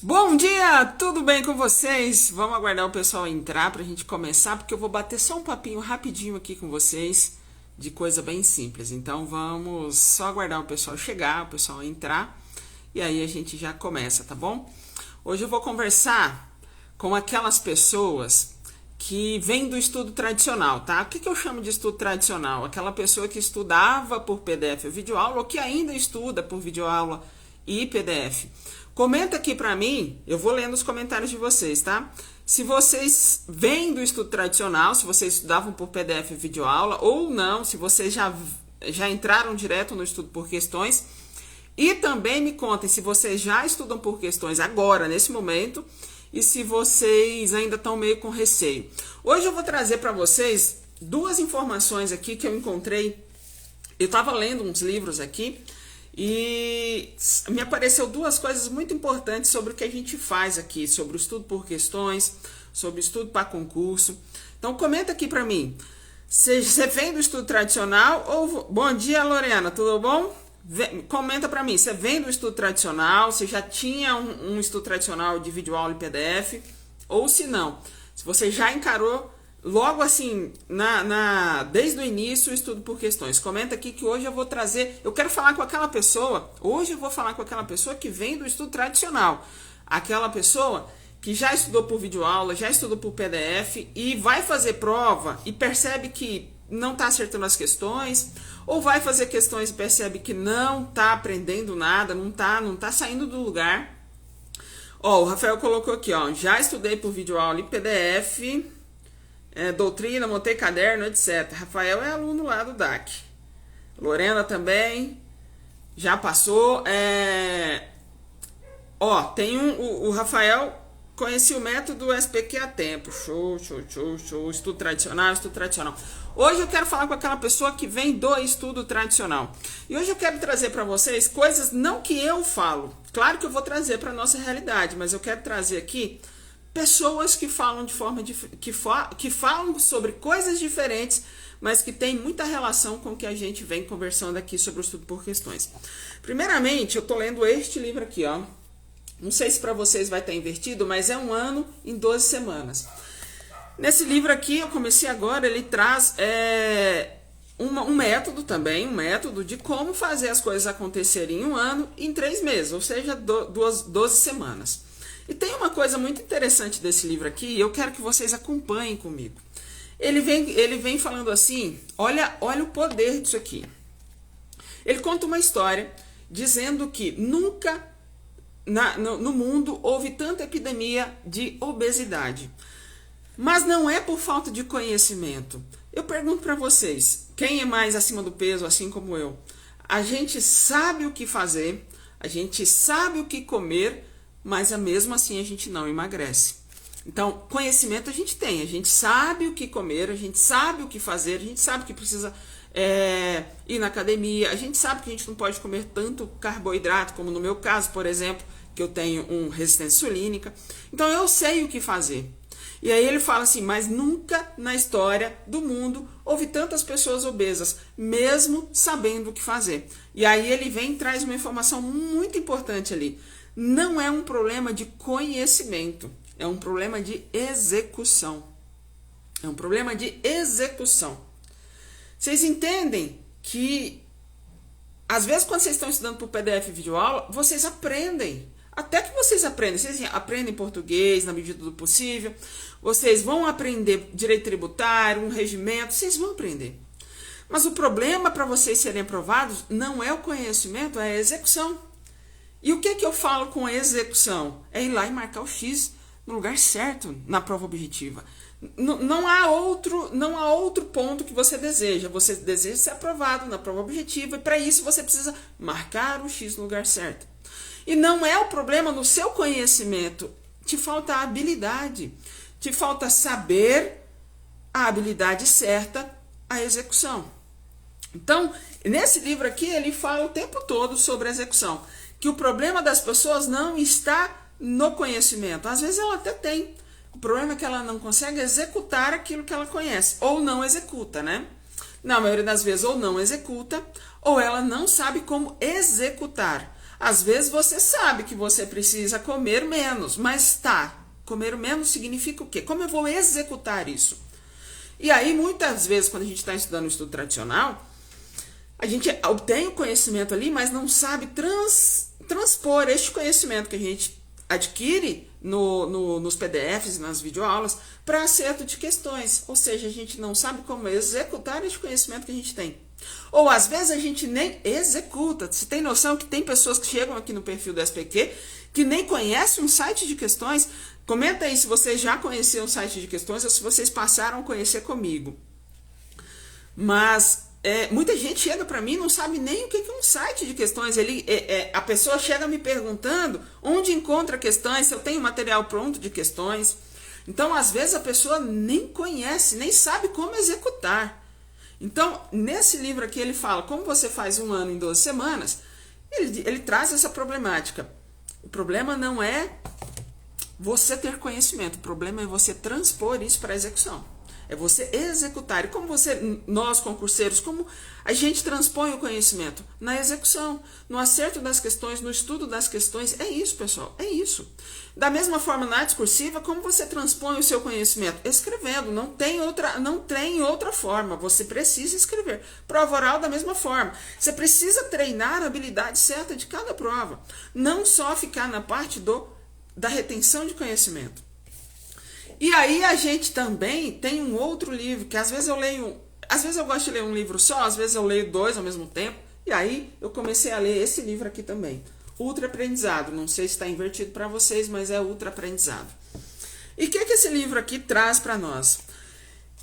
Bom dia, tudo bem com vocês? Vamos aguardar o pessoal entrar pra gente começar, porque eu vou bater só um papinho rapidinho aqui com vocês de coisa bem simples. Então vamos só aguardar o pessoal chegar, o pessoal entrar e aí a gente já começa, tá bom? Hoje eu vou conversar com aquelas pessoas que vêm do estudo tradicional, tá? O que eu chamo de estudo tradicional? Aquela pessoa que estudava por PDF ou videoaula ou que ainda estuda por videoaula e PDF. Comenta aqui pra mim, eu vou lendo os comentários de vocês, tá? Se vocês vêm do estudo tradicional, se vocês estudavam por PDF e videoaula, ou não, se vocês já entraram direto no estudo por questões. E também me contem se vocês já estudam por questões agora, nesse momento, e se vocês ainda estão meio com receio. Hoje eu vou trazer para vocês duas informações aqui que eu encontrei. Eu estava lendo uns livros aqui, e me apareceu duas coisas muito importantes sobre o que a gente faz aqui, sobre o estudo por questões, sobre o estudo para concurso. Então comenta aqui para mim, você vem do estudo tradicional ou... Bom dia, Lorena, tudo bom? Comenta para mim, você vem do estudo tradicional, você já tinha um estudo tradicional de videoaula e PDF, ou se não, se você já encarou logo assim, desde o início, o estudo por questões. Comenta aqui que hoje eu vou trazer, eu quero falar com aquela pessoa, hoje eu vou falar com aquela pessoa que vem do estudo tradicional. Aquela pessoa que já estudou por videoaula, já estudou por PDF e vai fazer prova e percebe que não está acertando as questões, ou vai fazer questões e percebe que não está aprendendo nada, não tá saindo do lugar. Ó, o Rafael colocou aqui, ó, já estudei por videoaula e PDF... doutrina, montei caderno, etc. Rafael é aluno lá do DAC. Lorena também já passou. Tem o Rafael conheci o método SPQ há tempo. Show. Estudo tradicional. Hoje eu quero falar com aquela pessoa que vem do estudo tradicional. E hoje eu quero trazer para vocês coisas não que eu falo. Claro que eu vou trazer para nossa realidade, mas eu quero trazer aqui pessoas que falam de forma que falam sobre coisas diferentes, mas que tem muita relação com o que a gente vem conversando aqui sobre o estudo por questões. Primeiramente, eu tô lendo este livro aqui, ó. Não sei se para vocês vai estar invertido, mas é 1 ano em 12 semanas. Nesse livro aqui, eu comecei agora, ele traz um método também, um método de como fazer as coisas acontecerem em 1 ano em 3 meses, ou seja, 12 semanas. E tem uma coisa muito interessante desse livro aqui, e eu quero que vocês acompanhem comigo. Ele vem falando assim, olha o poder disso aqui. Ele conta uma história dizendo que nunca no mundo houve tanta epidemia de obesidade. Mas não é por falta de conhecimento. Eu pergunto para vocês, quem é mais acima do peso, assim como eu? A gente sabe o que fazer, a gente sabe o que comer, mas mesmo assim a gente não emagrece. Então, conhecimento a gente tem, a gente sabe o que comer, a gente sabe o que fazer, a gente sabe que precisa ir na academia, a gente sabe que a gente não pode comer tanto carboidrato, como no meu caso, por exemplo, que eu tenho resistência insulínica. Então, eu sei o que fazer. E aí ele fala assim, mas nunca na história do mundo houve tantas pessoas obesas, mesmo sabendo o que fazer. E aí ele vem e traz uma informação muito importante ali. Não é um problema de conhecimento, é um problema de execução. É um problema de execução. Vocês entendem que, às vezes, quando vocês estão estudando por PDF e videoaula, vocês aprendem. Até que vocês aprendem português na medida do possível, vocês vão aprender direito tributário, um regimento, vocês vão aprender. Mas o problema para vocês serem aprovados não é o conhecimento, é a execução. E o que eu falo com execução? É ir lá e marcar o X no lugar certo na prova objetiva. Não há outro ponto que você deseja. Você deseja ser aprovado na prova objetiva e para isso você precisa marcar o X no lugar certo. E não é o problema no seu conhecimento. Te falta a habilidade. Te falta saber a habilidade certa, a execução. Então, nesse livro aqui, ele fala o tempo todo sobre a execução. Que o problema das pessoas não está no conhecimento. Às vezes ela até tem. O problema é que ela não consegue executar aquilo que ela conhece. Ou não executa, né? Na maioria das vezes, ou não executa, ou ela não sabe como executar. Às vezes você sabe que você precisa comer menos, mas tá, comer menos significa o quê? Como eu vou executar isso? E aí, muitas vezes, quando a gente está estudando o estudo tradicional, a gente obtém o conhecimento ali, mas não sabe transpor este conhecimento que a gente adquire nos PDFs, nas videoaulas, para acerto de questões. Ou seja, a gente não sabe como executar este conhecimento que a gente tem. Ou às vezes a gente nem executa. Você tem noção que tem pessoas que chegam aqui no perfil do SPQ que nem conhecem um site de questões? Comenta aí se vocês já conheciam o site de questões ou se vocês passaram a conhecer comigo. Mas muita gente chega para mim e não sabe nem o que é um site de questões. A pessoa chega me perguntando onde encontra questões, se eu tenho material pronto de questões. Então, às vezes, a pessoa nem conhece, nem sabe como executar. Então, nesse livro aqui, ele fala como você faz um ano em 12 semanas. Ele traz essa problemática. O problema não é você ter conhecimento, o problema é você transpor isso para a execução. É você executar. E como nós concurseiros, como a gente transpõe o conhecimento? Na execução, no acerto das questões, no estudo das questões. É isso, pessoal, é isso. Da mesma forma, na discursiva, como você transpõe o seu conhecimento? Escrevendo, não tem outra forma. Você precisa escrever. Prova oral da mesma forma. Você precisa treinar a habilidade certa de cada prova. Não só ficar na parte da retenção de conhecimento. E aí a gente também tem um outro livro, que às vezes eu gosto de ler um livro só, às vezes eu leio 2 ao mesmo tempo, e aí eu comecei a ler esse livro aqui também, Ultra Aprendizado. Não sei se está invertido para vocês, mas é Ultra Aprendizado. E o que esse livro aqui traz para nós?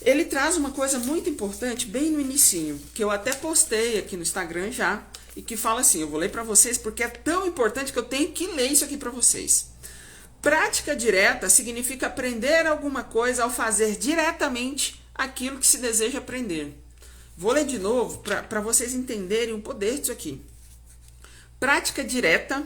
Ele traz uma coisa muito importante, bem no inicinho, que eu até postei aqui no Instagram já, e que fala assim, eu vou ler para vocês porque é tão importante que eu tenho que ler isso aqui para vocês. Prática direta significa aprender alguma coisa ao fazer diretamente aquilo que se deseja aprender. Vou ler de novo para vocês entenderem o poder disso aqui. Prática direta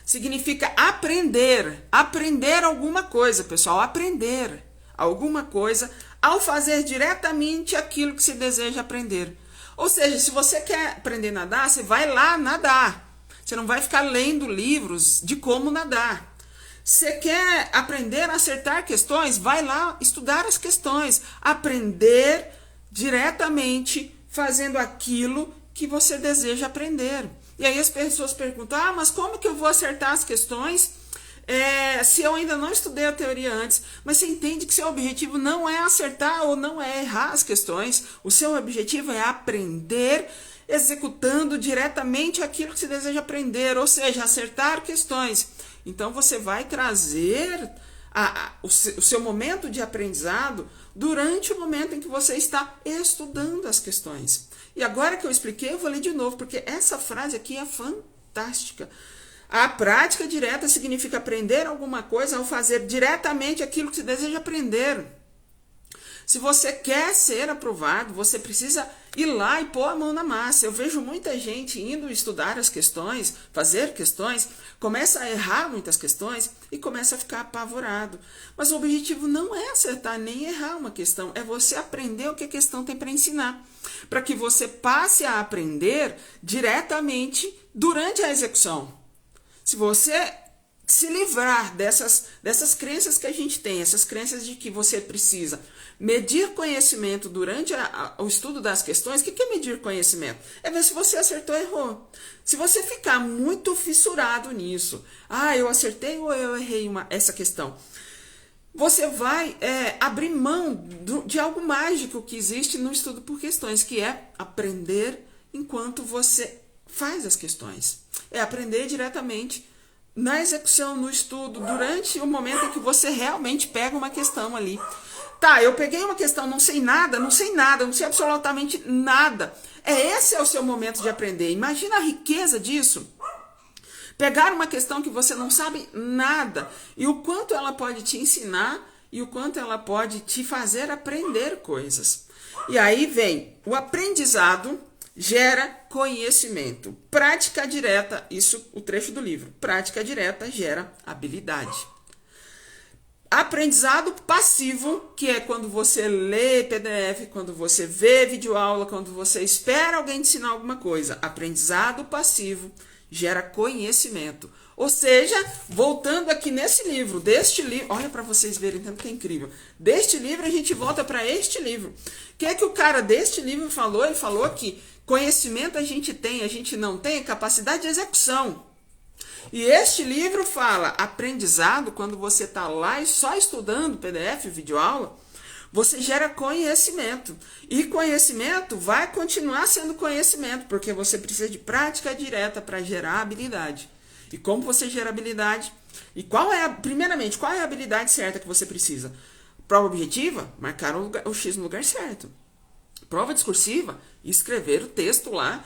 significa aprender alguma coisa, pessoal, aprender alguma coisa ao fazer diretamente aquilo que se deseja aprender. Ou seja, se você quer aprender a nadar, você vai lá nadar. Você não vai ficar lendo livros de como nadar. Você quer aprender a acertar questões? Vai lá estudar as questões. Aprender diretamente fazendo aquilo que você deseja aprender. E aí as pessoas perguntam, mas como que eu vou acertar as questões se eu ainda não estudei a teoria antes? Mas você entende que seu objetivo não é acertar ou não é errar as questões. O seu objetivo é aprender executando diretamente aquilo que você deseja aprender, ou seja, acertar questões. Então, você vai trazer o seu momento de aprendizado durante o momento em que você está estudando as questões. E agora que eu expliquei, eu vou ler de novo, porque essa frase aqui é fantástica. A prática direta significa aprender alguma coisa ao fazer diretamente aquilo que você deseja aprender. Se você quer ser aprovado, você precisa ir lá e pôr a mão na massa. Eu vejo muita gente indo estudar as questões, fazer questões, começa a errar muitas questões e começa a ficar apavorado. Mas o objetivo não é acertar nem errar uma questão, é você aprender o que a questão tem para ensinar. Para que você passe a aprender diretamente durante a execução. Se você se livrar dessas crenças que a gente tem, essas crenças de que você precisa medir conhecimento durante o estudo das questões. O que é medir conhecimento? É ver se você acertou ou errou. Se você ficar muito fissurado nisso, eu acertei ou eu errei essa questão, você vai abrir mão de algo mágico que existe no estudo por questões, que é aprender enquanto você faz as questões. É aprender diretamente na execução, no estudo, durante o momento em que você realmente pega uma questão ali. Tá, eu peguei uma questão, não sei nada, não sei absolutamente nada. Esse é o seu momento de aprender. Imagina a riqueza disso. Pegar uma questão que você não sabe nada e o quanto ela pode te ensinar e o quanto ela pode te fazer aprender coisas. E aí vem o aprendizado gera conhecimento. Prática direta, isso o trecho do livro. Prática direta gera habilidade. Aprendizado passivo, que é quando você lê PDF, quando você vê videoaula, quando você espera alguém te ensinar alguma coisa. Aprendizado passivo gera conhecimento. Ou seja, voltando aqui nesse livro, deste livro, olha para vocês verem tanto que é incrível. Deste livro a gente volta para este livro. O que é que o cara deste livro falou? Ele falou que conhecimento a gente não tem capacidade de execução. E este livro fala aprendizado, quando você está lá e só estudando PDF, videoaula, você gera conhecimento. E conhecimento vai continuar sendo conhecimento, porque você precisa de prática direta para gerar habilidade. E como você gera habilidade? E primeiramente, qual é a habilidade certa que você precisa? Prova objetiva, marcar o X no lugar certo. Prova discursiva, escrever o texto lá,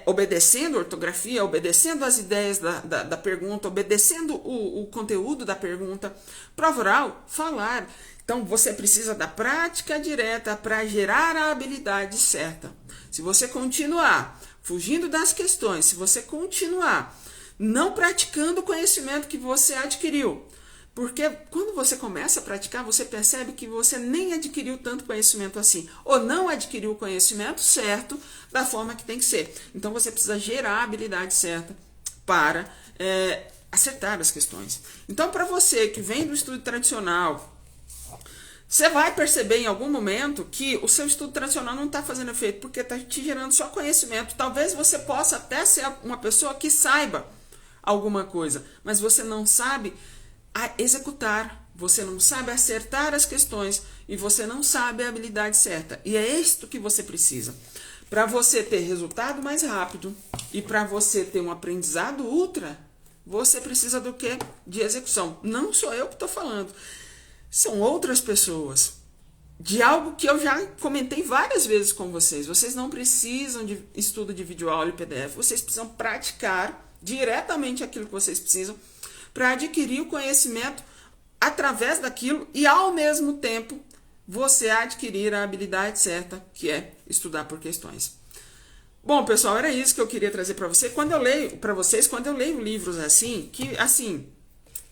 obedecendo a ortografia, obedecendo as ideias da pergunta, obedecendo o conteúdo da pergunta. Prova oral, falar. Então, você precisa da prática direta para gerar a habilidade certa. Se você continuar fugindo das questões, se você continuar não praticando o conhecimento que você adquiriu, porque quando você começa a praticar, você percebe que você nem adquiriu tanto conhecimento assim, ou não adquiriu o conhecimento certo da forma que tem que ser. Então, você precisa gerar a habilidade certa para acertar as questões. Então, para você que vem do estudo tradicional, você vai perceber em algum momento que o seu estudo tradicional não está fazendo efeito, porque está te gerando só conhecimento. Talvez você possa até ser uma pessoa que saiba alguma coisa, mas você não sabe executar, você não sabe acertar as questões e você não sabe a habilidade certa. E é isto que você precisa. Para você ter resultado mais rápido e para você ter um aprendizado ultra, você precisa do quê? De execução. Não sou eu que estou falando. São outras pessoas. De algo que eu já comentei várias vezes com vocês. Vocês não precisam de estudo de videoaula e PDF. Vocês precisam praticar diretamente aquilo que vocês precisam para adquirir o conhecimento através daquilo e, ao mesmo tempo, você adquirir a habilidade certa, que é estudar por questões. Bom, pessoal, era isso que eu queria trazer para você. Quando eu leio livros assim, que assim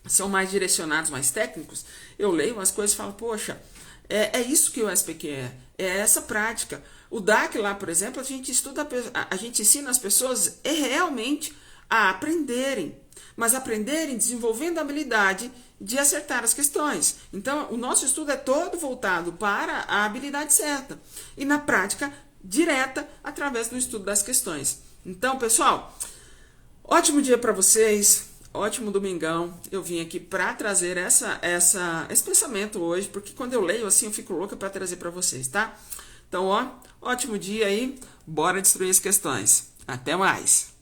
são mais direcionados, mais técnicos, eu leio as coisas e falo, poxa, é isso que o SPQ é essa prática. O DAC lá, por exemplo, a gente ensina as pessoas realmente a aprenderem, mas aprenderem desenvolvendo a habilidade de acertar as questões. Então, o nosso estudo é todo voltado para a habilidade certa e na prática direta através do estudo das questões. Então, pessoal, ótimo dia para vocês, ótimo domingão. Eu vim aqui para trazer esse pensamento hoje, porque quando eu leio assim, eu fico louca para trazer para vocês, tá? Então, ótimo dia aí, bora destruir as questões. Até mais!